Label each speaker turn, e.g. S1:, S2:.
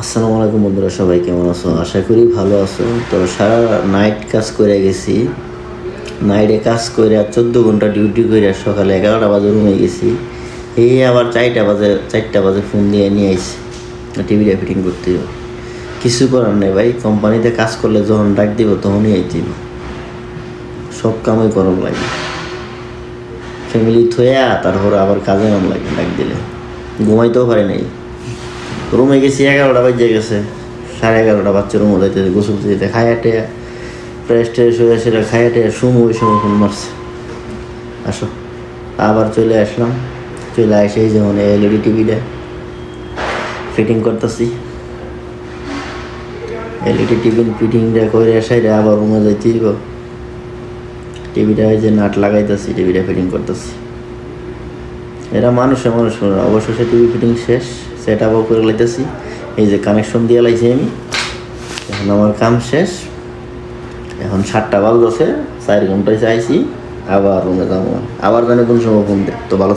S1: আসসালামু আলাইকুম বন্ধুরা, সবাই কেমন আছো? আশা করি ভালো আছো। তো সারা নাইট কাজ করে গেছি। নাইটে কাজ করে 14 ঘন্টা ডিউটি করে সকালে 11টা বাজে রুমে গেছি। এই আবার 4টা বাজে ফোন দিয়ে নিয়ে আইসি টিভিটা ফিটিং করতে হবে। কিছু করার নেই ভাই, কোম্পানিতে কাজ করলে যখন ডাক দিব তখনই আইতে হবে। সব কামই করম লাগে, ফ্যামিলি থয়া তারপর আবার কাজে নাম লাগে। ডাক দিলে ঘুমাইতেও পারে নাই। রুমে গেছি 11টা বাজে গেছে, 11:30 বাচ্চার রুমে যাইতে গোসল দিতে খাইয়া টেয়া ফ্রেশ ট্রেশ হয়ে সেটা খাইয়া টেয়া ওই সময় ফোন মারছে আসো। আবার চলে আসলাম। চলে আসেই যেমন এলইডি টিভিটা ফিটিং করতেছি। এলইডি টিভির ফিটিংটা করে আসাই আবার রুমে যাইতে দিব। টিভিটা যে নাট লাগাইতেছি, টিভিটা ফিটিং করতেছি। এরা মানুষ অবশেষে টিভি ফিটিং শেষ, সেট আপও করে লাইতেছি। এই যে কানেকশন দিয়ে লাইছি আমি। এখন আমার কাম শেষ। এখন 7টা বাজছে, 4 ঘন্টায় চাইছি। আবার রুমে যাবো, আবার জানি কোন সময় ফোন দেয়। তো ভালো